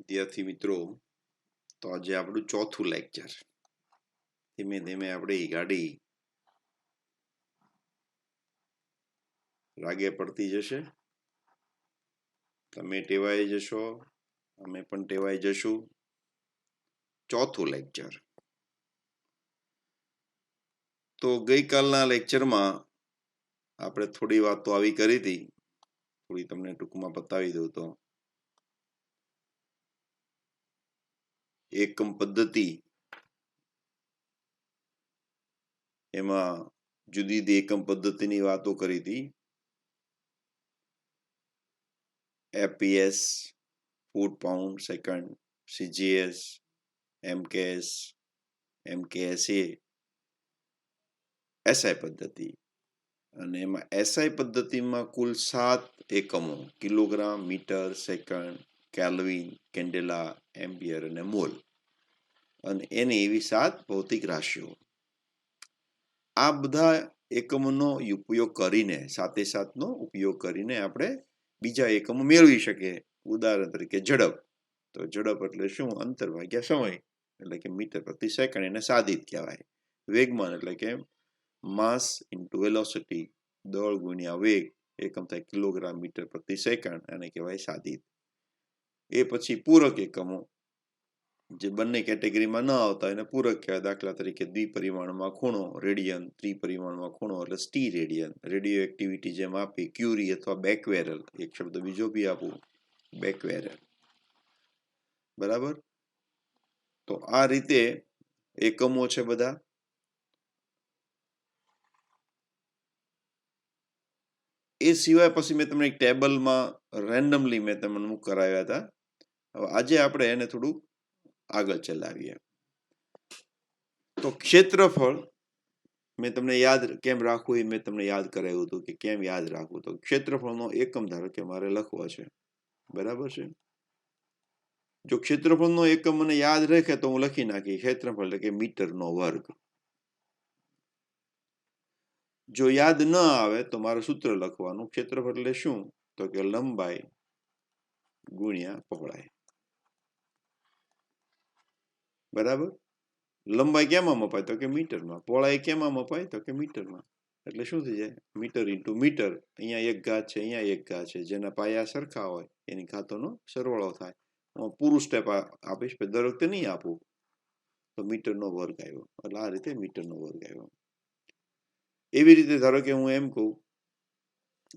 વિદ્યાર્થી મિત્રો, તો આજે આપણું ચોથું લેક્ચર. ધીમે ધીમે આપણી ગાડી રાગે પડતી જશે. તમે ટેવાઈ જશો, અમે પણ ટેવાઈ જશું. ચોથું લેક્ચર. તો ગઈકાલના લેક્ચરમાં આપણે થોડી વાતો આવી કરી હતી, થોડી તમને ટૂંકમાં બતાવી દઉં તો એકમ પદ્ધતિ, એમાં જુદી જુદી એકમ પદ્ધતિની વાતો કરી હતી. FPS, foot pound second, CGS, MKS, MKSA, SI પદ્ધતિ. અને એમાં SI પદ્ધતિમાં કુલ 7 એકમો: kilogram, metre, second, kelvin, candela, ampere અને મોલ. અને એની એવી 7 ભૌતિક રાશિઓ. આ બધા એકમોનો ઉપયોગ કરીને, સાથે સાથનો ઉપયોગ કરીને આપણે બીજા એકમો મેળવી શકીએ. ઉદાહરણ તરીકે ઝડપ. તો ઝડપ એટલે શું? અંતર ભાગ્યા સમય, એટલે કે મીટર પ્રતિ સેકન્ડ. એને સાદિત કહેવાય. વેગમાન એટલે કે માસ ઇન્ટુ વેલોસિટી, દળ ગુણ્યા વેગ, એકમ થાય કિલોગ્રામ મીટર પ્રતિ સેકન્ડ, અને કહેવાય સાદિત. એ પછી પૂરક એકમો, જે બંને કેટેગરીમાં ન આવતા એને પૂરક કહેવાય. દાખલા તરીકે દ્વિપરિમાણમાં ખૂણો, રેડિયન; ત્રિપરિમાણમાં ખૂણો એટલે સ્ટી રેડિયન. રેડિયો એક્ટિવિટી જેમ આપી ક્યુરી અથવા બેકવેરલ, એક શબ્દ બીજો બી આપું, બેકવેરલ. બરાબર? તો આ રીતે એકમો છે બધા. એ સિવાય પછી મેં તમને એક ટેબલમાં રેન્ડમલી મેં તમને કરાવ્યા હતા. હવે આજે આપણે એને થોડું આગળ ચલાવીએ. તો ક્ષેત્રફળ મેં તમને યાદ કેમ રાખવું એ મેં તમને યાદ કરાવ્યું હતું કે કેમ યાદ રાખવું. તો ક્ષેત્રફળનો એકમ ધારો કે મારે લખવો છે. બરાબર છે? જો ક્ષેત્રફળનો એકમ મને યાદ રાખે તો હું લખી નાખી ક્ષેત્રફળ એટલે કે મીટરનો વર્ગ. જો યાદ ન આવે તો મારે સૂત્ર લખવાનું. ક્ષેત્રફળ એટલે શું? તો કે લંબાઈ ગુણ્યા પહોળાઈ. બરાબર? લંબાઈ કેમાં મપાય? તો કે મીટરમાં. પહોળાઈ કેમાં મપાય? તો કે મીટરમાં. એટલે શું થઈ જાય? Metre into metre. અહીંયા એક ઘાત છે, અહીંયા એક ઘાત છે. જેના પાયા સરખા હોય એની ઘાતોનો સરવાળો થાય. પૂરું સ્ટેપ આપીશ, દર વખતે નહીં આપું. તો મીટરનો વર્ગ આવ્યો. એટલે આ રીતે મીટરનો વર્ગ આવ્યો. એવી રીતે ધારો કે હું એમ કહું,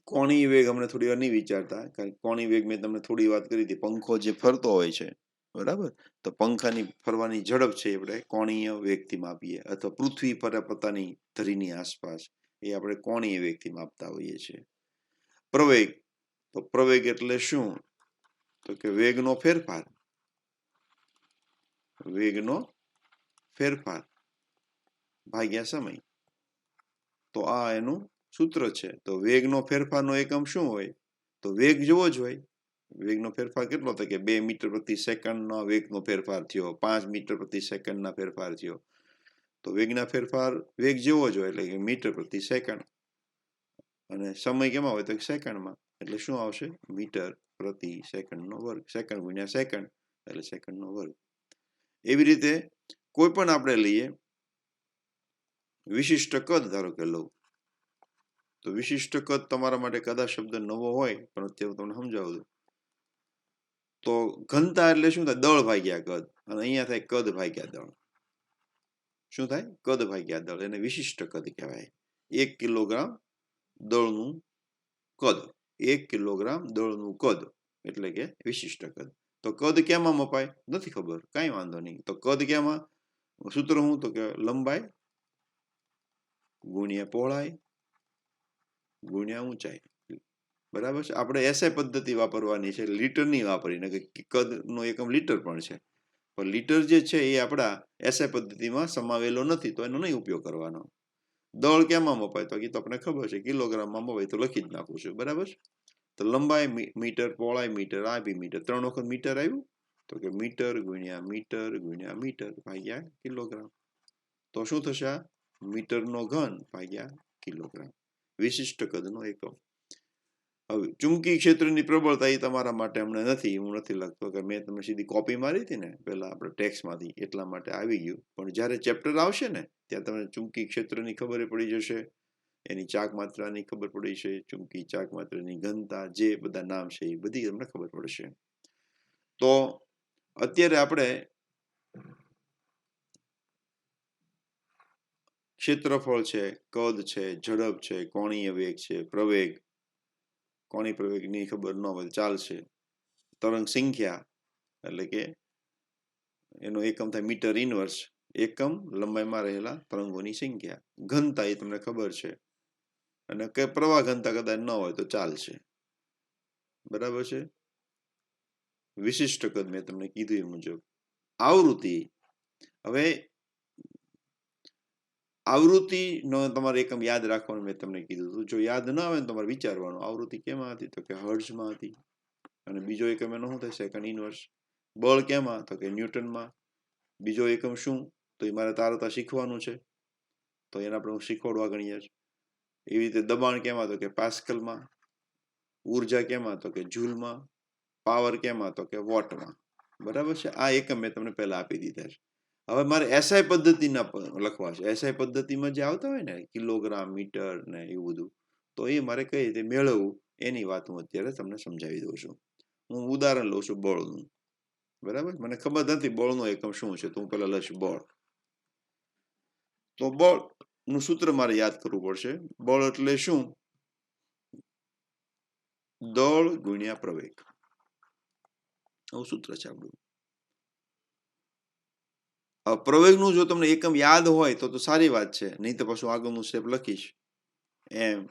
કોણીય વેગ અમને થોડી વાર નહીં વિચારતા, કારણ કે કોણીય વેગ મેં તમને થોડી વાત કરી હતી. પંખો જે ફરતો હોય છે, બરાબર, તો પંખાની ફરવાની ઝડપ છે આપણે કોણીય વેગથી માપીએ, અથવા પૃથ્વી પર પોતાની ધરીની આસપાસ, એ આપણે કોણીય વેગથી માપતા હોઈએ છીએ. પ્રવેગ. તો પ્રવેગ એટલે શું? તો કે વેગનો ફેરફાર. વેગનો ફેરફાર ભાગ્યા સમય. તો આ એનું સૂત્ર છે. તો વેગનો ફેરફારનો એકમ શું હોય? તો વેગ જેવો જ હોય. વેગનો ફેરફાર કેટલો થાય? કે 2 મીટર પ્રતિ સેકન્ડનો વેગનો ફેરફાર થયો, 5 મીટર પ્રતિ સેકન્ડના ફેરફાર થયો. તો વેગના ફેરફાર વેગ જેવો જ હોય, એટલે કે મીટર પ્રતિ સેકન્ડ. અને સમય કેમાં હોય? તો સેકન્ડમાં. એટલે શું આવશે? મીટર પ્રતિ સેકન્ડનો વર્ગ. સેકન્ડ ગુણ્યા સેકન્ડ એટલે સેકન્ડનો વર્ગ. એવી રીતે કોઈ પણ આપણે લઈએ. વિશિષ્ટ કદ ધારો કે લઉં, તો વિશિષ્ટ કદ તમારા માટે કદાચ શબ્દ નવો હોય, પણ અત્યારે તમને સમજાવું દઉં. તો ઘનતા એટલે શું થાય? દળ ભાગ્યા કદ. અને અહીંયા થાય કદ ભાગ્યા દળ. શું થાય? કદ ભાગ્યા દળ. એને વિશિષ્ટ કદ કહેવાય. 1 કિલોગ્રામ દળનું કદ. 1 કિલોગ્રામ દળનું કદ એટલે કે વિશિષ્ટ કદ. તો કદ કેમાં મપાય? નથી ખબર, કાંઈ વાંધો નહીં. તો કદ કેમાં? સૂત્ર શું? તો કે લંબાઈ ગુણ્યા પહોળાઈ ગુણ્યા ઊંચાઈ. બરાબર છે? આપણે એસઆઈ પદ્ધતિ વાપરવાની છે, લીટર નહીં વાપરીને. કે કદનો એકમ લીટર પણ છે, પણ લીટર જે છે એ આપણા એસઆઈ પદ્ધતિમાં સમાવેલો નથી, તો એનો નહીં ઉપયોગ કરવાનો. દળ કેમાં મપાય? તો એ તો આપણે ખબર છે, કિલોગ્રામમાં મપાય, તો લખી જ નાખું છું. બરાબર? તો લંબાઈ મીટર, પહોળાઈ મીટર, આ બી મીટર. 3 વખત મીટર આવ્યું. તો કે મીટર ગુણ્યા મીટર ભાગ્યા કિલોગ્રામ. તો શું થશે? આ મીટરનો ઘન ભાગ્યા કિલોગ્રામ. વિશિષ્ટ કદનો એકમ. હવે ચુંબકીય ક્ષેત્રની પ્રબળતા એ તમારા માટે હમણાં નથી, હું નથી લખતો કે મેં તમને સીધી કોપી મારી હતી ને પહેલા આપણે ટેક્સ્ટમાંથી, એટલા માટે આવી ગયું. પણ જ્યારે ચેપ્ટર આવશે ને ત્યાં તમને ચુંબકીય ક્ષેત્રની ખબર પડી જશે, એની ચાક માત્રાની ખબર પડી છે, ચુંબકીય ચાક માત્રાની ઘનતા, જે બધા નામ છે એ બધી તમને ખબર પડશે. તો અત્યારે આપણે ક્ષેત્રફળ છે, કદ છે, ઝડપ છે, કોણીય વેગ છે, પ્રવેગ, કોણીય પ્રવેગની ખબર ન હોય ચાલશે, તરંગ સંખ્યા એટલે કે એનો એકમ થાય મીટર ઇનવર્સ, એકમ લંબાઈમાં રહેલા તરંગોની સંખ્યા, ઘનતા એ તમને ખબર છે, અને કે પ્રવાહ ઘનતા કદાચ ન હોય તો ચાલશે. બરાબર છે. વિશિષ્ટ કદ મેં તમને કીધું એ મુજબ. આવૃત્તિ, હવે આવૃત્તિનો તમારે એકમ યાદ રાખવાનું મેં તમને કીધું હતું. જો યાદ ન આવે ને તમારે વિચારવાનું આવૃત્તિ કેમાં હતી, તો કે હર્ટ્ઝમાં હતી. અને બીજો એકમ એનો શું થાય, સેકન્ડ ઇનવર્સ. બળ કેમાં, તો કે ન્યૂટનમાં. બીજો એકમ શું, તો એ મારે તારતા શીખવાનું છે, તો એને આપણે હું શીખવાડવા ગણીએ છીએ. એવી રીતે દબાણ કેમાં, તો કે પાસ્કલમાં. ઉર્જા કેમાં, તો કે જૂલમાં. પાવર કેમાં, તો કે વોટમાં. બરાબર છે. આ એકમ મેં તમને પહેલા આપી દીધા છે. હવે મારે એસઆઈ પદ્ધતિના લખવા છે. એસઆઈ પદ્ધતિમાં જે આવતા હોય ને કિલોગ્રામ, મીટર ને એવું બધું, તો એ મારે કઈ રીતે મેળવવું એની વાત હું અત્યારે તમને સમજાવી દઉં છું. હું ઉદાહરણ લઉં છું બળનું. બરાબર, મને ખબર નથી બળનો એકમ શું છે, તો હું પેલા લઈશ બળ. તો બળનું સૂત્ર મારે યાદ કરવું પડશે. બળ એટલે શું, દળ ગુણ્યા પ્રવેગ, આવું સૂત્ર છે આપણું. પ્રવેગનું જો તમને એકમ યાદ હોય તો સારી વાત છે, નહીં તો પાછું આગળનું સ્ટેપ લખીશ. એમ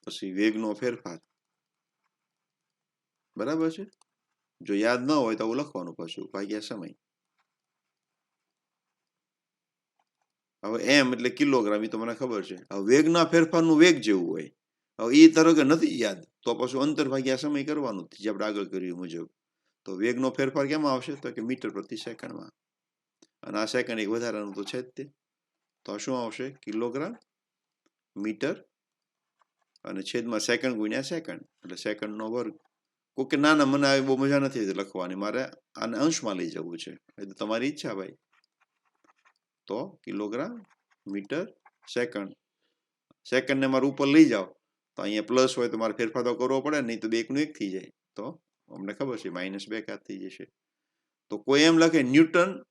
પછી વેગનો ફેરફાર. બરાબર છે. જો યાદ ન હોય તો લખવાનું પાછું ભાગ્યા સમય. હવે એમ એટલે કિલોગ્રામ, એ તો મને ખબર છે. હવે વેગના ફેરફારનું વેગ જેવું હોય, હવે એ ધારો કે નથી યાદ, તો પાછું અંતર ભાગ્યા સમય કરવાનું, જે આપણે આગળ કર્યું મુજબ. તો વેગનો ફેરફાર કેમાં આવશે, તો કે મીટર પ્રતિ સેકન્ડમાં. અને આ સેકન્ડ એક વધારાનું તો છે જ તે. તો શું આવશે, કિલોગ્રામ મીટર અને છેદમાં સેકન્ડ ગુણ્યા સેકન્ડ, એટલે સેકન્ડનો વર્ગ. ઓકે, ના ના, મને આવી બહુ મજા નથી લખવાની, મારે આને અંશમાં લઈ જવું છે, એ તો તમારી ઈચ્છા ભાઈ. તો કિલોગ્રામ મીટર સેકન્ડ, સેકન્ડને મારે ઉપર લઈ જાઓ તો અહીંયા પ્લસ હોય તો મારે ફેરફાર તો કરવો પડે, નહીં તો 2 નું 1 થઈ જાય, તો અમને ખબર છે -2 થઈ જશે. તો કોઈ એમ લખે ન્યૂટન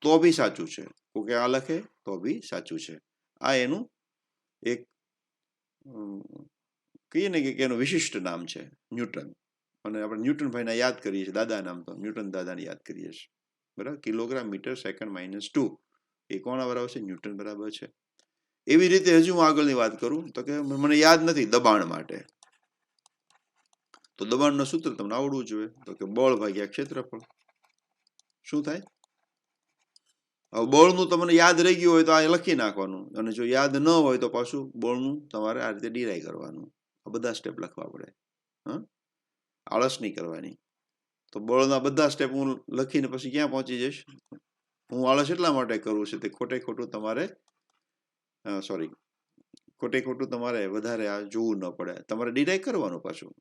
તો બી સાચું છે, કોઈ આ લખે તો બી સાચું છે. આ એનું એક કહીએ ને કે એનું વિશિષ્ટ નામ છે ન્યૂટન. અને આપણે ન્યૂટન ભાઈને યાદ કરીએ છીએ, દાદા નામ તો ન્યૂટન દાદાને યાદ કરીએ છીએ. બરાબર, કિલોગ્રામ મીટર સેકન્ડ -2 એ કોના બરાબર છે, ન્યૂટન બરાબર છે. એવી રીતે હજુ હું આગળની વાત કરું તો કે મને યાદ નથી દબાણ માટે, તો દબાણનું સૂત્ર તમને આવડવું જોઈએ, તો કે બળ ભાગ્યા ક્ષેત્રફળ. શું થાય, હવે બળનું તમને યાદ રહી ગયું હોય તો આ લખી નાખવાનું, અને જો યાદ ન હોય તો પાછું બળનું તમારે આ રીતે ડિરાઈ કરવાનું. આ બધા સ્ટેપ લખવા પડે, હા, આળસ નહીં કરવાની. તો બળના બધા સ્ટેપ હું લખીને પછી ક્યાં પહોંચી જઈશ. હું આળસ એટલા માટે કરું છું, તે ખોટે ખોટું તમારે ખોટું તમારે વધારે આ જોવું ન પડે, તમારે ડિરાઈ કરવાનું પાછું.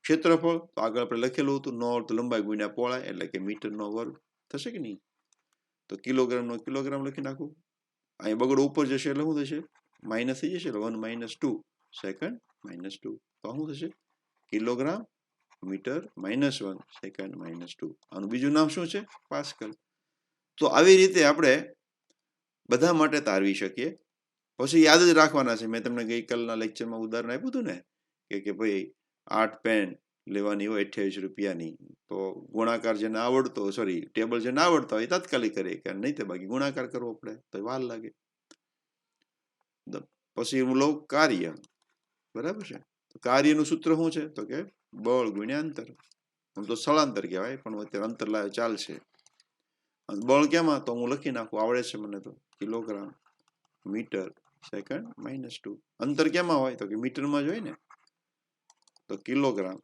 ક્ષેત્રફળ તો આગળ આપણે લખેલું હતું, નો અર્થ લંબાઈ ગુણ્યા પહોળાઈ, એટલે કે મીટરનો વર્ગ થશે કે નહીં. તો કિલોગ્રામનો કિલોગ્રામ લખી નાખું, અહીં બગડો ઉપર જશે એટલે શું થશે, માઇનસ થઈ જશે, 1 - 2 સેકન્ડ -2, તો શું થશે, કિલોગ્રામ મીટર -1 સેકન્ડ -2. આનું બીજું નામ શું છે, પાસ્કલ. તો આવી રીતે આપણે બધા માટે તારવી શકીએ. પછી યાદ જ રાખવાના છે, મેં તમને ગઈકાલના લેક્ચરમાં ઉદાહરણ આપ્યું હતું ને કે ભાઈ 8 પેન લેવાની હોય 28 રૂપિયાની, તો ગુણાકાર જેને આવડતો, સોરી ટેબલ જેને આવડતા હોય તાત્કાલિક કરે, કે નહીં તો બાકી ગુણાકાર કરવો પડે તો વાર લાગે. પછી હું લઉં કાર્ય. બરાબર છે, કાર્યનું સૂત્ર શું છે, તો કે બળ ગુણ્યા અંતર. આમ તો સ્થળાંતર કહેવાય, પણ અત્યારે અંતર લાવે ચાલશે. બળ કેમાં, તો હું લખી નાખું, આવડે છે મને તો, કિલોગ્રામ મીટર સેકન્ડ -2. અંતર કેમાં હોય, તો કે મીટરમાં જ હોય ને, તો કિલોગ્રામ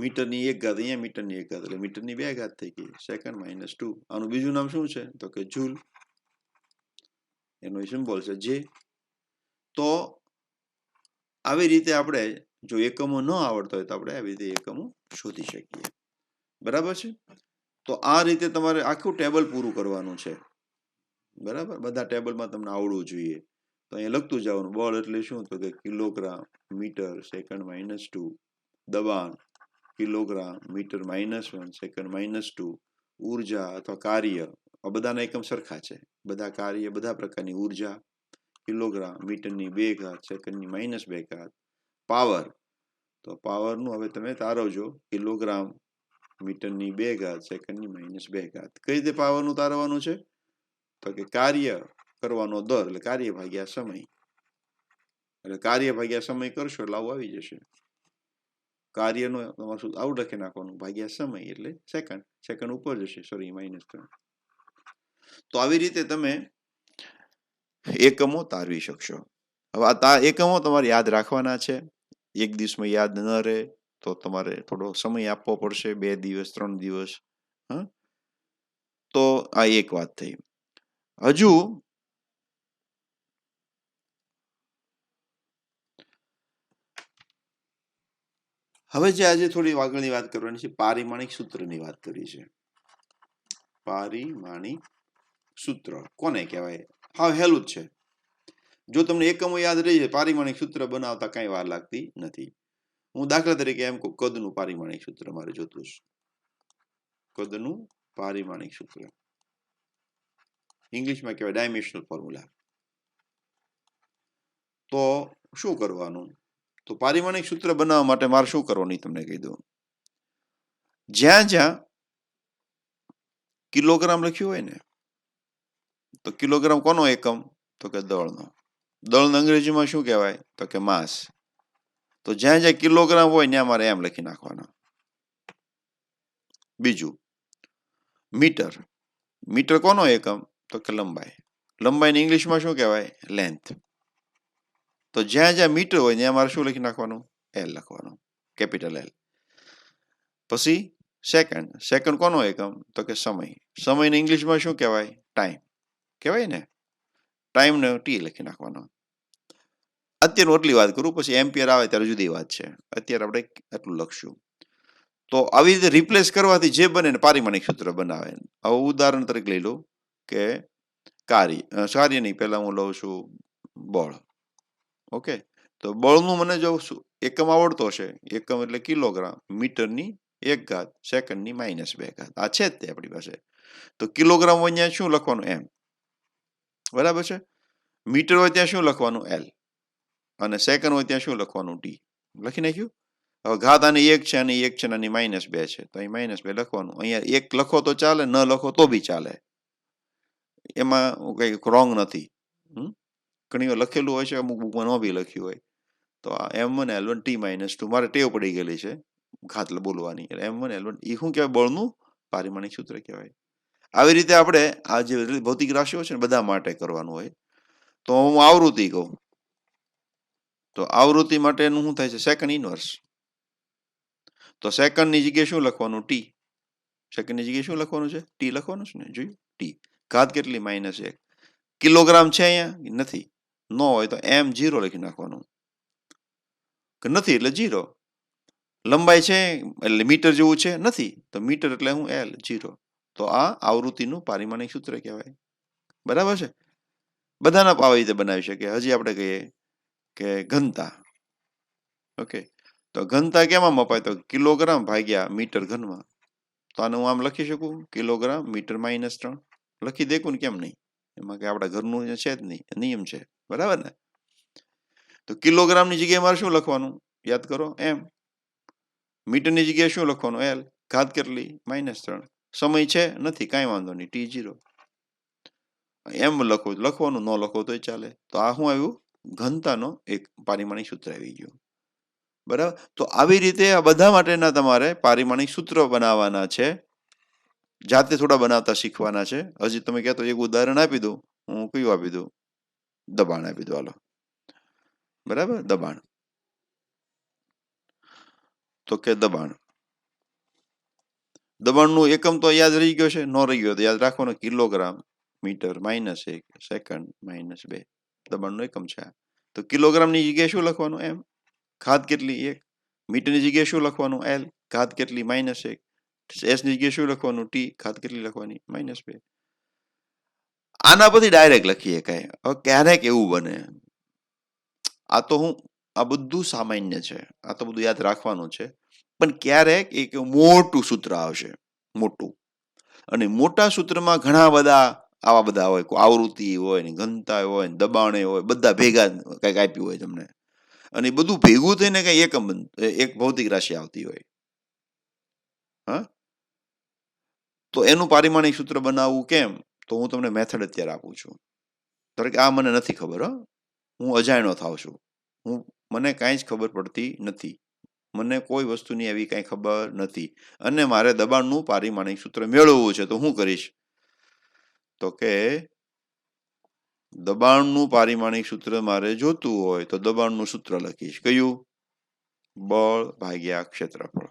મીટરની 1 ઘાત, અહીંયા મીટરની 1 ઘાત, એટલે મીટરની 2 ઘાત થઈ ગઈ, સેકન્ડ -2. આનું બીજું નામ શું છે, તો કે જૂલ, એનો સિમ્બોલ છે જે. તો આવી રીતે આપણે જો એકમો ન આવડતા હોય તો આપણે આવી રીતે એકમો શોધી શકીએ. બરાબર છે? તો આ રીતે તમારે આખું ટેબલ પૂરું કરવાનું છે. બરાબર? બધા ટેબલમાં તમને આવડવું જોઈએ. તો અહીંયા લખતું જવાનું. બળ એટલે શું? તો કે કિલોગ્રામ મીટર સેકન્ડ -2. દબાણ કિલોગ્રામ મીટર -1 સેકન્ડ -2. ઉર્જા અથવા કાર્ય આ બધાના એકમ સરખા છે. બધા કાર્ય બધા પ્રકારની ઉર્જા કિલોગ્રામ મીટરની 2 ઘાત સેકન્ડની -2 ઘાત. પાવર તો પાવરનું હવે તમે તારવજો કિલોગ્રામ મીટરની 2 ઘાત સેકન્ડની -2 ઘાત. કઈ રીતે પાવરનું તારવવાનું છે? તો કે કાર્ય કરવાનો દર એટલે કાર્ય ભાગ્યા સમય. એટલે કાર્ય ભાગ્યા સમય કરશો એટલે આવું આવી જશે. કાર્યનો તમારું શું આવું લખી નાખવાનું ભાગ્યા સમય એટલે સેકન્ડ. સેકન્ડ ઉપર જશે સોરી -3. તો આવી રીતે તમે એકમો તારવી શકશો. હવે આ એકમો તમારે યાદ રાખવાના છે. એક દિવસમાં યાદ ન રહે તો તમારે થોડો સમય આપવો પડશે, 2 દિવસ 3 દિવસ. તો આ એક વાત થઈ. હજુ હવે જે આજે થોડી આગળની વાત કરવાની છે પારિમાણિક સૂત્રની વાત કરી છે. પારિમાણિક સૂત્ર કોને કહેવાય? હા હેલું જ છે. જો તમને એકમો યાદ રહી જાય પારિમાણિક સૂત્ર બનાવતા કઈ વાર લાગતી નથી. હું દાખલા તરીકે એમ કહું કદનું પારિમાણિક સૂત્ર મારે જોતું છે. કદનું પારિમાણિક સૂત્ર ઇંગ્લિશમાં કહેવાય ડાયમેન્શનલ ફોર્મ્યુલા. તો શું કરવાનું? તો પારિમાણિક સૂત્ર બનાવવા માટે મારે શું કરવાનું તમને કહી દઉં. જ્યાં જ્યાં કિલોગ્રામ લખ્યું હોય ને તો કિલોગ્રામ કોનો એકમ? તો કે દળનો. દળનો અંગ્રેજીમાં શું કહેવાય? તો કે માસ. તો જ્યાં જ્યાં કિલોગ્રામ હોય ત્યાં મારે એમ લખી નાખવાના. બીજું મીટર. મીટર કોનો એકમ? તો કે લંબાઈ. લંબાઈને ઇંગ્લિશમાં શું કહેવાય? લેન્થ. તો જ્યાં જ્યાં મીટર હોય ત્યાં મારે શું લખી નાખવાનું? એલ લખવાનું, કેપિટલ એલ. પછી સેકન્ડ. સેકન્ડ કોનો એકમ? તો કે સમય. સમયને ઇંગ્લિશમાં શું કહેવાય? ટાઈમ કહેવાય ને. ટાઈમને ટી લખી નાખવાનો. અત્યારે એટલી વાત કરું, પછી એમ્પિયર આવે ત્યારે જુદી વાત છે. અત્યારે આપણે એટલું લખશું. તો આવી રીતે રિપ્લેસ કરવાથી જે બને ને પારિમાણિક સૂત્ર બનાવે. હવે ઉદાહરણ તરીકે લઈ લો કે કાર્ય નહીં, પહેલા હું લઉં છું બળ. ઓકે, તો બળનું મને જો એકમ આવડતો હશે, એકમ એટલે કિલોગ્રામ મીટરની 1 ઘાત સેકન્ડની -2 ઘાત. આ છે જ તે આપણી પાસે. તો કિલોગ્રામ હોય ત્યાં શું લખવાનું? એમ. બરાબર છે? મીટર હોય ત્યાં શું લખવાનું? એલ. અને સેકન્ડ હોય ત્યાં શું લખવાનું? ટી. લખી નાખ્યું. હવે ઘાત આની 1 છે અને 1 છે આની -2 છે, તો અહીં -2 લખવાનું. અહીંયા 1 લખો તો ચાલે, ન લખો તો બી ચાલે. એમાં કઈ રોંગ નથી. ઘણી વાર લખેલું હોય છે, અમુક બુકમાં ન બી લખ્યું હોય. તો આ M1L1 T-2 મારે ટેવ પડી ગયેલી છે ઘાત બોલવાની. એટલે M1L1 એ શું કહેવાય? બળનું પારિમાણિક સૂત્ર કહેવાય. આવી રીતે આપણે આ જે ભૌતિક રાશિઓ છે ને બધા માટે કરવાનું હોય. તો હું આવૃત્તિ કહું તો આવૃત્તિ માટેનું શું થાય છે? Second inverse. તો સેકન્ડની જગ્યાએ શું લખવાનું? ટી. સેકન્ડની જગ્યાએ શું લખવાનું છે? ટી લખવાનું છે ને. જોયું? ટી. ઘાત કેટલી? -1. કિલોગ્રામ છે અહીંયા? નથી. ન હોય તો M0 લખી નાખવાનું. નથી એટલે 0. લંબાઈ છે એટલે મીટર જેવું છે? નથી તો મીટર એટલે હું L 0. તો આ આવૃત્તિનું પારિમાણિક સૂત્ર કહેવાય. બરાબર છે? બધાના આવી રીતે બનાવી શકે. હજી આપણે કહીએ કે ઘનતા. ઓકે, તો ઘનતા કેમાં મપાય? તો કિલોગ્રામ ભાગ્યા મીટર ઘનમાં. તો આને હું આમ લખી શકું કિલોગ્રામ મીટર -3. લખી દેખું ને, કેમ નહીં? એમાં કે આપણા ઘરનું છે જ નહીં, નિયમ છે. બરાબર ને? તો કિલોગ્રામની જગ્યાએ મારે શું લખવાનું? યાદ કરો. એમ. મીટરની જગ્યાએ શું લખવાનું? એલ. ઘાત કેટલી? -3. સમય છે? નથી, કાંઈ વાંધો નહીં, T0. એમ લખવાનું, ન લખો તોય ચાલે. તો આ શું આવ્યું? ઘનતાનો એક પારિમાણિક સૂત્ર આવી ગયું. બરાબર. તો આવી રીતે આ બધા માટેના તમારે પારિમાણિક સૂત્રો બનાવવાના છે. જાતે થોડા બનાવતા શીખવાના છે. હજી તમે કહેતો એક ઉદાહરણ આપી દઉં. હું કયું આપી દઉં? દબાણ આપી દઉં. હાલો. બરાબર. દબાણ. તો કે દબાણ. દબાણનું એકમ તો યાદ રહી ગયો છે. ન રહી ગયો તો યાદ રાખવાનો કિલોગ્રામ મીટર -1 સેકન્ડ -2. દબાણનો એકમ છે. તો કિલોગ્રામની જગ્યાએ શું લખવાનું? એમ. ઘાત કેટલી 1, મીટરની જગ્યાએ શું લખવાનું l, ઘાત કેટલી -1, s ની જગ્યાએ શું લખવાનું t, ઘાત કેટલી લખવાની -2. આના પરથી ડાયરેક્ટ લખી શકાય. હવે ક્યારેક એવું બને, આ તો આ બધું સામાન્ય છે, આ તો બધું યાદ રાખવાનું છે, પણ ક્યારેક એક મોટું સૂત્ર આવશે, મોટું, અને મોટા સૂત્રમાં ઘણા બધા આવા બધા હોય, આવૃત્તિ હોય ને, ઘનતા હોય ને, દબાણે હોય, બધા ભેગા કંઈક આપ્યું હોય તમને, અને બધું ભેગું થઈને કઈ એક ભૌતિક રાશિ આવતી હોય. હા, તો એનું પારિમાણિક સૂત્ર બનાવવું કેમ, તો હું તમને મેથડ અત્યારે આપું છું. ધારો કે આ મને નથી ખબર, હું અજાણ્યો થાવ છું, મને કાંઈ જ ખબર પડતી નથી, મને કોઈ વસ્તુની એવી કાંઈ ખબર નથી, અને મારે દબાણનું પારિમાણિક સૂત્ર મેળવવું છે, તો હું કરીશ, તો કે દબાણનું પારિમાણિક સૂત્ર મારે જોતું હોય તો દબાણનું સૂત્ર લખીશ, કયું, બળ ભાગ્યા ક્ષેત્રફળ.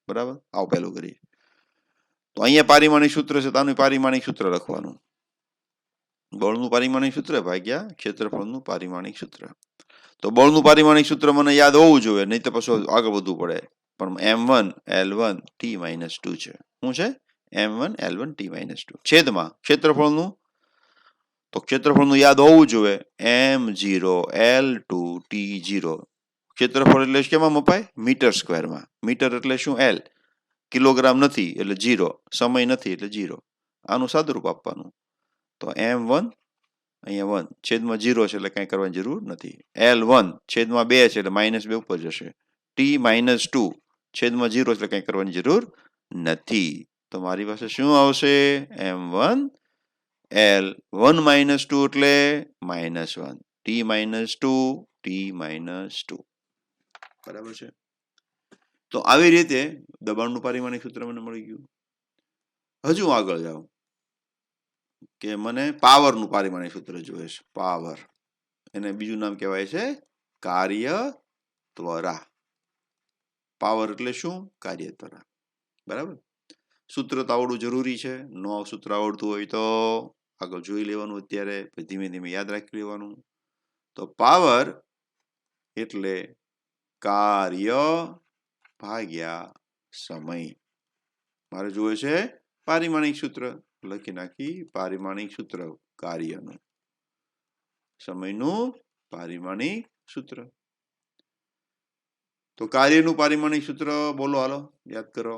બરાબર, આવું પહેલું કરીએ. તો અહીંયા પારિમાણિક સૂત્ર છે, તો આનું પારિમાણિક સૂત્ર લખવાનું, બળનું પારિમાણિક સૂત્ર ભાગ્યા ક્ષેત્રફળનું પારિમાણિક સૂત્ર. તો બળનું પારિમાણિક સૂત્ર મને યાદ હોવું જોઈએ, નહીં તો પછી આગળ વધવું પડે, પણ m1 l1 t-2 છે. શું છે? m1 l1 t-2 છેદમાં ક્ષેત્રફળનું, તો ક્ષેત્રફળનું યાદ હોવું જોઈએ, m0 l2 t0. ક્ષેત્રફળ એટલે કેમાં મપાય, મીટર સ્ક્વેરમાં. મીટર એટલે શું, l, કિલોગ્રામ નથી એટલે 0, સમય નથી એટલે 0. આનું સાદુરૂપ આપવાનું, તો m1 અહીંયા 1 છેદમાં 0 છે એટલે કંઈ કરવાની જરૂર નથી, l1 છેદમાં 2 છે એટલે -2 ઉપર જશે, t-2 છેદમાં 0 એટલે કંઈ કરવાની જરૂર નથી. તો મારી પાસે શું આવશે, m1 l1 - 2 એટલે -1, t-2 t-2. બરાબર છે. તો આવી રીતે દબાણનું પારિમાણિક સૂત્ર મને મળી ગયું. હજુ આગળ જાઓ કે મને પાવરનું પારિમાણિક સૂત્ર જોઈએ છે, પાવર, એને બીજું નામ કહેવાય છે કાર્ય ત્વરા. પાવર એટલે શું, કાર્ય ત્વરા. બરાબર, સૂત્ર તો આવડવું જરૂરી છે, નો સૂત્ર આવડતું હોય તો આગળ જોઈ લેવાનું, અત્યારે ધીમે ધીમે યાદ રાખી લેવાનું. તો પાવર એટલે કાર્ય ભાગ્યા સમય. મારે જોઈએ છે પારિમાણિક સૂત્ર, લખી નાખી પારિમાણિક સૂત્ર કાર્યનું, સમયનું પારિમાણિક સૂત્ર. તો કાર્યનું પારિમાણિક સૂત્ર બોલો, હાલો યાદ કરો,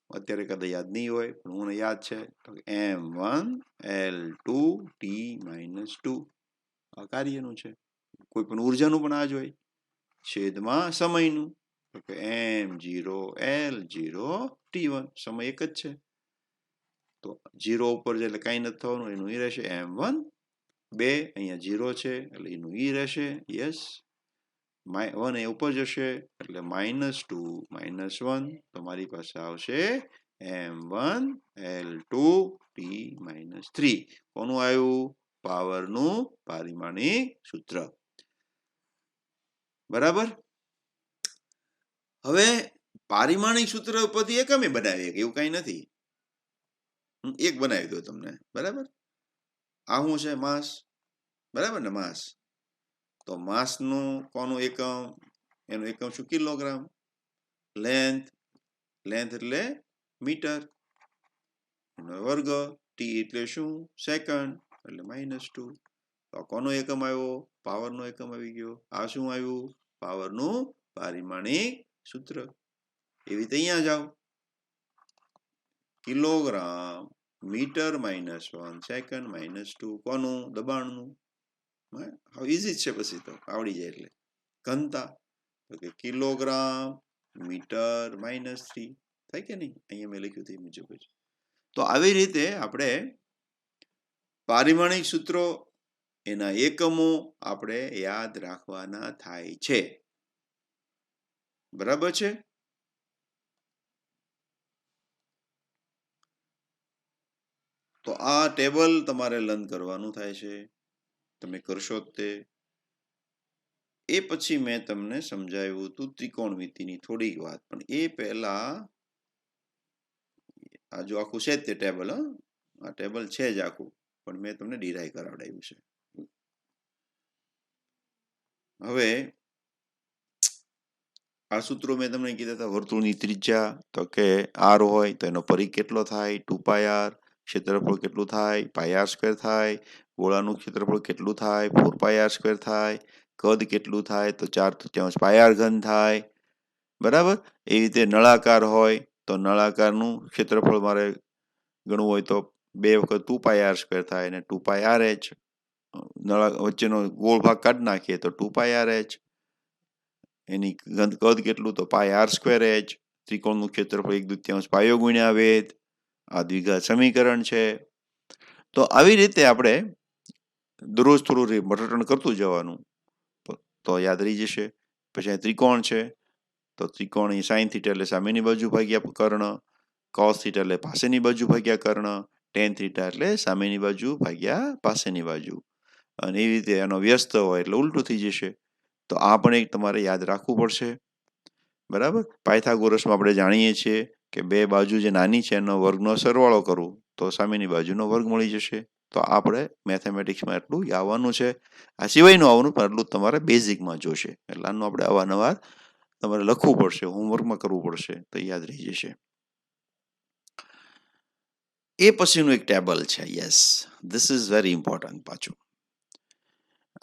અત્યારે કદાચ યાદ નહીં હોય પણ મને યાદ છે, m1 l2 t-2 આ કાર્યનું છે. કોઈ પણ ઉર્જાનું પણ આ જ હોય, છેદમાં સમયનું, m0 l0 t1, સમય એક જ છે, તો 0 ઉપર છે એટલે કાંઈ નથી થવાનું, એનું ઈ રહેશે m1, 2 અહીંયા 0 છે એટલે એનું ઈ રહેશે, યસ, 1 એ ઉપર જશે એટલે -2 -1, તો મારી પાસે આવશે m1 l2 t-3. કોનું આવ્યું, પાવરનું પારિમાણિક સૂત્ર. બરાબર. હવે પારિમાણિક સૂત્ર પરથી એક અમે બનાવીએ, એવું કઈ નથી, એક બનાવી દો તમને. બરાબર, આ શું છે, માસ. બરાબર ને, માસ. તો માસનું કોનું એકમ, એનું એકમ શું, કિલોગ્રામ. લેન્થ, લેન્થ એટલે મીટર, વર્ગ, ટી એટલે શું, સેકન્ડ, એટલે -2. તો કોનો એકમ આવ્યો, પાવરનો એકમ આવી ગયો. આ શું આવ્યું, પાવરનું પારિમાણિક સૂત્ર. એવી રીતે અહીંયા જાઓ, કિલોગ્રામ મીટર -1 સેકન્ડ -2, કોનું, દબાણનું. હવે ઈઝી છે, પછી તો આવડી જાય. એટલે ઘનતા, તો કે કિલોગ્રામ મીટર -3 થાય કે નહીં, અહીંયા મેં લખ્યું તે મુજબ જ. તો આવી રીતે આપણે પારિમાણિક સૂત્રો, એના એકમો આપણે યાદ રાખવાના થાય છે. બરાબર છે. તો આ ટેબલ તમારે લર્ન કરવાનું થાય છે, તમે કરશો તે. એ પછી મેં તમને સમજાવ્યું હતું ત્રિકોણમિતિની થોડીક વાત, પણ એ પહેલા આ જો આખું છે તે ટેબલ, આ ટેબલ છે જ આખું, પણ મેં તમને ડિરાઈ કરાવડાવ્યું છે. હવે આ સૂત્રો મેં તમને કીધા હતા, વર્તુળની ત્રિજ્યા તો કે r હોય તો એનો પરિઘ કેટલો થાય 2πr, ક્ષેત્રફળ કેટલું થાય πr² થાય, ગોળાનું ક્ષેત્રફળ કેટલું થાય 4πr² થાય, કદ કેટલું થાય તો 4/3 πr³ થાય, બરાબર. એ રીતે નળાકાર હોય તો નળાકારનું ક્ષેત્રફળ મારે ગણવું હોય તો 2 વખત 2πr² થાય અને 2πrh, નળા વચ્ચેનો ગોળ ભાગ કાઢી નાખીએ તો 2πrh, એની કદ કેટલું તો πr²h, ત્રિકોણનું ક્ષેત્રફળ 1/2 પાયો ગુણ્યા વેધ, આ દ્વિઘાત સમીકરણ છે. તો આવી રીતે આપણે દરરોજ થોડું રટણ કરતું જવાનું તો યાદ રહી જશે. પછી ત્રિકોણ છે તો ત્રિકોણ sin θ એટલે સામેની બાજુ ભાગ્યા કર્ણ, cos θ એટલે પાસેની બાજુ ભાગ્યા કર્ણ, tan θ એટલે સામેની બાજુ ભાગ્યા પાસેની બાજુ, અને એવી રીતે એનો વ્યસ્ત હોય એટલે ઉલટું થઈ જશે. તો આ પણ એક તમારે યાદ રાખવું પડશે, બરાબર. પાયથાગોરસમાં આપણે જાણીએ છીએ કે બે બાજુ જે નાની છે એનો વર્ગનો સરવાળો કરવું તો સામેની બાજુનો વર્ગ મળી જશે. તો આપણે મેથેમેટિક્સમાં એટલું આવવાનું છે. આ સિવાયનું આવવાનું પણ એટલું તમારે બેઝિકમાં જોશે. એટલે આનું આપણે અવારનવાર તમારે લખવું પડશે, હોમવર્કમાં કરવું પડશે તો યાદ રહી જશે. એ પછીનું એક ટેબલ છે. Yes, this is very important. પાછું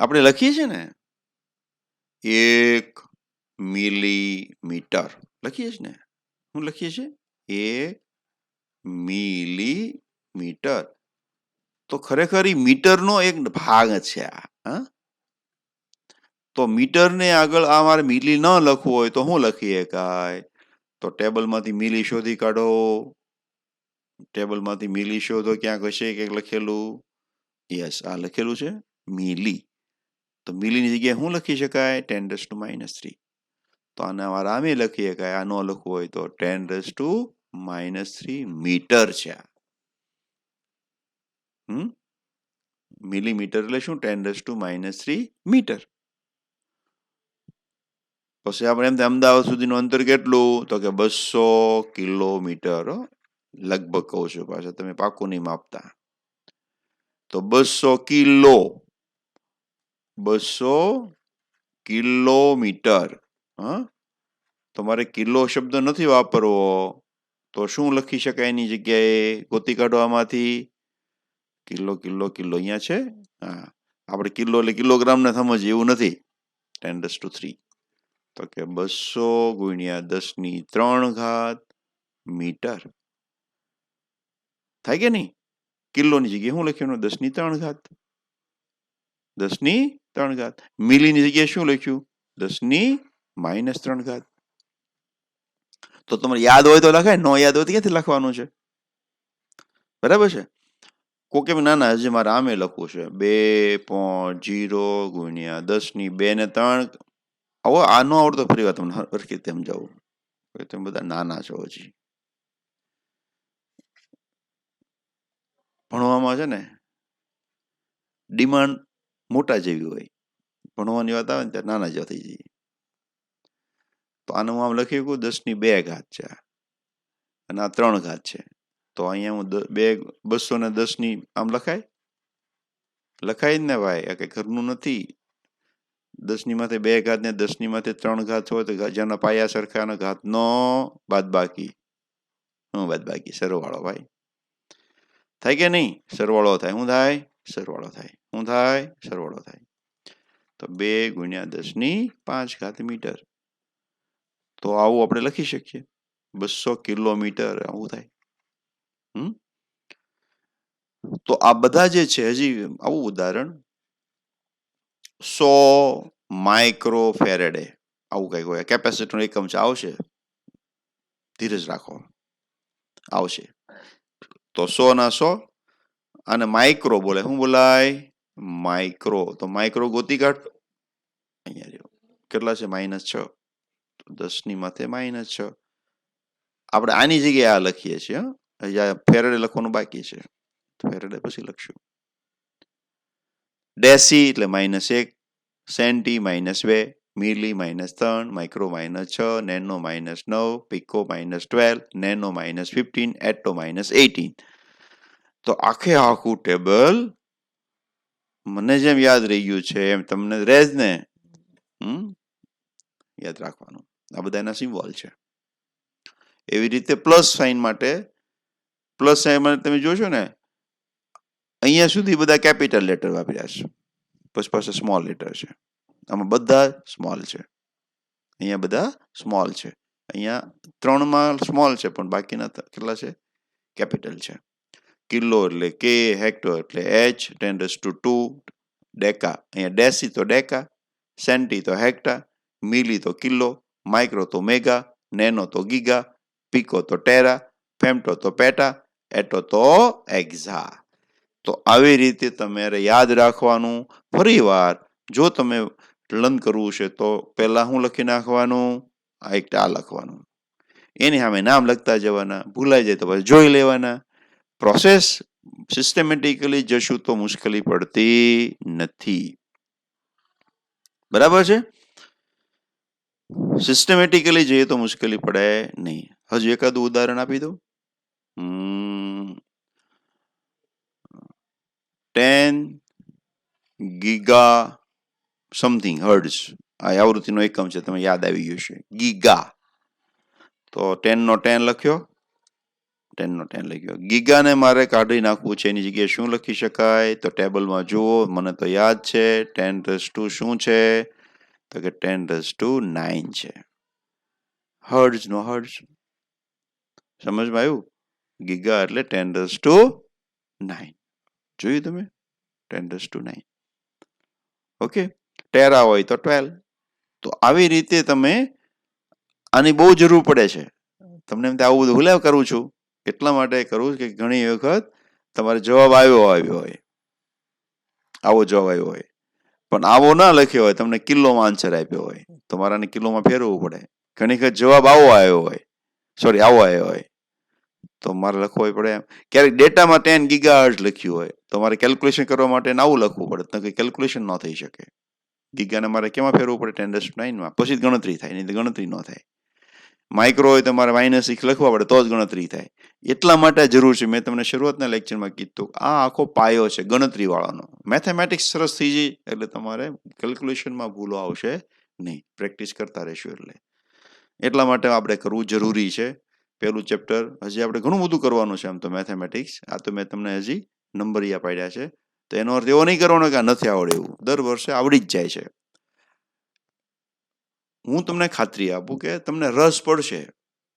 આપણે લખીએ છીએ ને 1 મિલીમીટર લખીએ છીએ ને, શું લખીએ છીએ 1 મિલીમીટર. તો ખરેખર મીટરનો એક ભાગ છે આ. તો મીટરને આગળ આ મારે મિલી ન લખવું હોય તો શું લખી શકાય? તો ટેબલમાંથી મિલી શોધી કાઢો. ટેબલમાંથી મિલી શોધો, ક્યાંક હશે ક્યાંક લખેલું. યસ, આ લખેલું છે મિલી. તો મિલીની જગ્યાએ શું લખી શકાય 10⁻³ તો આને અમારે આમે લખી શકાય. આ ન લખવું હોય તો 10⁻³ મીટર છે. મિલીમીટર એટલે શું 10⁻³ મીટર. પછી આપણે એમ અમદાવાદ સુધીનું અંતર કેટલું તો કે 200 કિલોમીટર. લગભગ કહું છું, પાછા તમે પાકું નહીં માપતા. તો 200 કિલોમીટર. તમારે કિલો શબ્દ નથી વાપરવો તો શું લખી શકાય એની જગ્યાએ? ગોતી કાઢવામાંથી કિલો કિલો કિલો અહીંયા છે. હા, આપણે કિલો એટલે કિલોગ્રામ ને સમજીએ એવું નથી. 10⁻³ તો કે 200 × 10⁻³ મીટર થાય કે નહીં? કિલોની જગ્યાએ શું લખ્યું 10⁻³. 10⁻³. મિલીની જગ્યાએ શું લખ્યું 10⁻³ તો તમારે યાદ હોય તો લખાય, ન યાદ હોય તો ક્યાંથી લખવાનું છે? બરાબર છે. કોકે ના હજી મારે આમે લખવું છે 2.0 × 10⁻²ને 3. આવો આ ન આવડતો ફરી વાર તમને હરખી રીતે સમજાવું. તમે બધા નાના છો, હજી ભણવામાં છે ને ડિમાન્ડ મોટા જેવી હોય, ભણવાની વાત આવે ને ત્યારે નાના જેવા થઈ જઈએ. તો આને હું આમ લખી શકું 10⁻² છે અને આ 3 છે. તો અહીંયા હું 210 આમ લખાય? લખાય જ ને ભાઈ, આ કઈ ઘરનું નથી. 10⁻² ને 10⁻³ હોય તો જેના પાયા સરખા ઘાતનો બાદબાકી. શું બાદબાકી? સરવાળો ભાઈ. થાય કે નહીં? સરવાળો થાય. શું થાય? સરવાળો થાય. શું થાય? સરવાળો થાય. તો 2 × 10⁵ મીટર. તો આવું આપણે લખી શકીએ 200 કિલોમીટર આવું થાય. તો આ બધા જે છે, હજી આવું ઉદાહરણ 100 માઇક્રોફેરેડે આવું કઈક હોય. કેપેસિટરનો એકમ છે, આવશે. ધીરજ રાખો, આવશે. તો 100 ના 100 અને માઇક્રો બોલે. શું બોલાય? માઇક્રો. તો માઇક્રો ગોતી કાઢ. અહીંયા કેટલા છે? -6. 10⁻⁻6. આપણે આની જગ્યાએ આ લખીએ છીએ. ફેરેડે લખવાનું બાકી છે, ફેરેડે પછી લખશું. ડેસી એટલે -1, સેન્ટી -2, મિલી -3, માઇક્રો -6, નેનો -9, પિકો -12, નેનો -15, એટો -18. તો આખે આખું ટેબલ મને જેમ યાદ રહી ગયું છે એમ તમને રહે જ ને. યાદ રાખવાનું. આ બધા એના સિમ્બોલ છે. એવી રીતે પ્લસ સાઇન માટે તમે જોશો ને અહીંયા સુધી બધા કેપિટલ લેટર વાપર્યા છે, પછી પાસે સ્મોલ લેટર છે. આમાં બધા સ્મોલ છે, અહીંયા બધા સ્મોલ છે. અહીંયા 3માં સ્મોલ છે પણ બાકીના કેટલા છે? કેપિટલ છે. કિલો એટલે કે, હેક્ટર એટલે H, 10⁻², ડેકા અહીંયા ડેસી તો ડેકા, સેન્ટી તો હેક્ટા, મિલી તો કિલો, માઇક્રો તો મેગા, નેનો તો ગીગા, પીકો તો ટેરા, ફેમ્ટો તો પેટા, એટો તો એક્ઝા. તો આવી રીતે તમારે યાદ રાખવાનું. ફરીવાર જો તમે લર્ન કરવું છે તો પહેલા હું લખી નાખવાનું, આ એક આ લખવાનું, એની સામે નામ લખતા જવાના, ભૂલાઈ જાય તો પછી જોઈ લેવાના. પ્રોસેસ સિસ્ટમેટિકલી જશું તો મુશ્કેલી પડતી નથી. બરાબર છે? સિસ્ટમેટિકલી જઈએ તો મુશ્કેલી પડે નહીં. હજુ એકાદું ઉદાહરણ આપી દઉં. 10 ગીગા સમથિંગ હર્ટ્ઝ આ આવૃત્તિનો એકમ છે, તમે યાદ આવી ગયું છે, ગીગા. તો 10 નો 10 લખ્યો, 10 નો 10 લખ્યો. ગીગાને મારે કાઢી નાખવું છે, એની જગ્યાએ શું લખી શકાય? તો ટેબલમાં જુઓ, મને તો યાદ છે 10⁻² શું છે? તો કે 10⁻9 છે. હર્ટ્ઝ નો હર્ટ્ઝ સમજમાં આવ્યું? ગીગા એટલે 10⁻9. જોયું તમે? 10⁻9. ઓકે. ટેરા હોય તો 12. તો આવી રીતે તમે આની બહુ જરૂર પડે છે. તમને એમ આવું બધું ભૂલ્યા કરું છું, એટલા માટે કરું કે ઘણી વખત તમારે જવાબ આવ્યો હોય, આવો જવાબ આવ્યો હોય, પણ આવો ના લખ્યો હોય, તમને કિલોમાં આન્સર આપ્યો હોય, તો મારાને કિલોમાં ફેરવવું પડે. ઘણી વખત જવાબ આવો આવ્યો હોય તો મારે લખવો પડે. ક્યારેક ડેટામાં 10 ગીગાહર્ટ્ઝ લખ્યું હોય તો મારે કેલ્ક્યુલેશન કરવા માટે આવું લખવું પડે, તો કેલ્ક્યુલેશન ન થઈ શકે. ગીગાને મારે કેમાં ફેરવવું પડે? 10⁹માં. પછી જ ગણતરી થાય, નહીં તો ગણતરી ન થાય. માઇક્રો હોય તો મારે -6 લખવા પડે તો જ ગણતરી થાય. એટલા માટે જરૂર છે. મેં તમને શરૂઆતના લેક્ચરમાં કીધું, આ આખો પાયો છે ગણતરી વાળાનો. મેથેમેટિક્સ સરસ થઈ જાય એટલે તમારે કેલ્ક્યુલેશનમાં ભૂલો આવશે નહીં, પ્રેક્ટિસ કરતા રહેશું એટલે. એટલા માટે આપણે કરવું જરૂરી છે. પહેલું ચેપ્ટર હજી આપણે ઘણું બધું કરવાનું છે આમ તો મેથેમેટિક્સ. આ તો મેં તમને હજી નંબરિયા પાડ્યા છે, તો એનો અર્થ એવો નહીં કરવાનો કે આ નથી આવડે એવું. દર વર્ષે આવડી જ જાય છે. હું તમને ખાતરી આપું કે તમને રસ પડશે,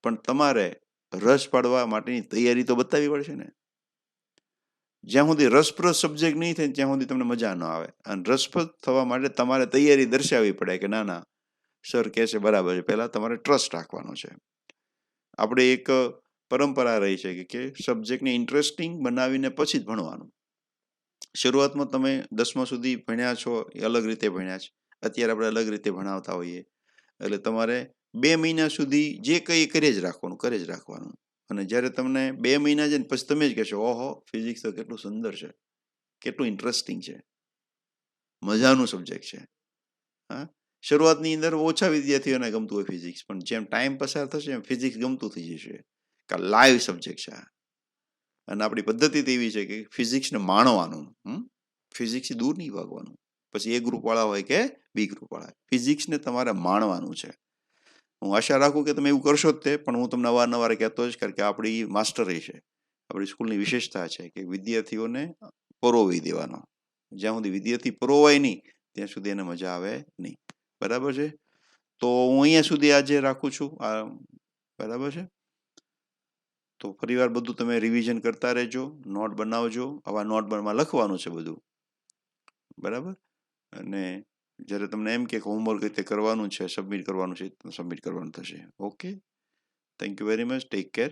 પણ તમારે રસ પાડવા માટેની તૈયારી તો બતાવવી પડશે ને. જ્યાં સુધી રસપ્રદ સબ્જેક્ટ નહીં થાય ત્યાં સુધી તમને મજા ન આવે. અને રસપ્રદ થવા માટે તમારે તૈયારી દર્શાવવી પડે કે ના સર કહે છે બરાબર છે. પહેલા તમારે ટ્રસ્ટ રાખવાનો છે. આપણે એક પરંપરા રહી છે કે સબ્જેક્ટને ઇન્ટરેસ્ટિંગ બનાવીને પછી જ ભણવાનું. શરૂઆતમાં તમે 10મા સુધી ભણ્યા છો એ અલગ રીતે ભણ્યા છે, અત્યારે આપણે અલગ રીતે ભણાવતા હોઈએ. એટલે તમારે 2 મહિના સુધી જે કંઈ કરે જ રાખવાનું. અને જ્યારે તમને 2 મહિના છે ને પછી તમે જ કહેશો, ઓહો ફિઝિક્સ તો કેટલું સુંદર છે, કેટલું ઇન્ટરેસ્ટિંગ છે, મજાનું સબ્જેક્ટ છે. હા, શરૂઆતની અંદર ઓછા વિદ્યાર્થીઓને ગમતું હોય ફિઝિક્સ, પણ જેમ ટાઈમ પસાર થશે એમ ફિઝિક્સ ગમતું થઈ જશે, કે લાઈવ સબ્જેક્ટ છે. અને આપણી પદ્ધતિ એવી છે કે ફિઝિક્સને માણવાનું, ફિઝિક્સથી દૂર નહીં ભાગવાનું. પછી એ ગ્રુપવાળા હોય કે બી ગ્રુપવાળા, ફિઝિક્સને તમારે માણવાનું છે. હું આશા રાખું કે તમે એવું કરશો જ તે, પણ હું તમને અવારનવાર કહેતો જ, કારણ કે આપણી માસ્ટરી છે, આપણી સ્કૂલની વિશેષતા છે કે વિદ્યાર્થીઓને પરોવી દેવાનો. જ્યાં સુધી વિદ્યાર્થી પરોવાય નહીં ત્યાં સુધી એને મજા આવે નહીં. બરાબર છે? તો હું અહીંયા સુધી આજે રાખું છું. બરાબર છે? તો ફરીવાર બધું તમે રિવિઝન કરતા રહેજો, નોટ બનાવજો. આવા નોટમાં લખવાનું છે બધું. બરાબર? અને જ્યારે તમને એમ કે હોમવર્ક રીતે કરવાનું છે, સબમિટ કરવાનું છે, સબમિટ કરવાનું થશે. Okay, thank you very much. Take care.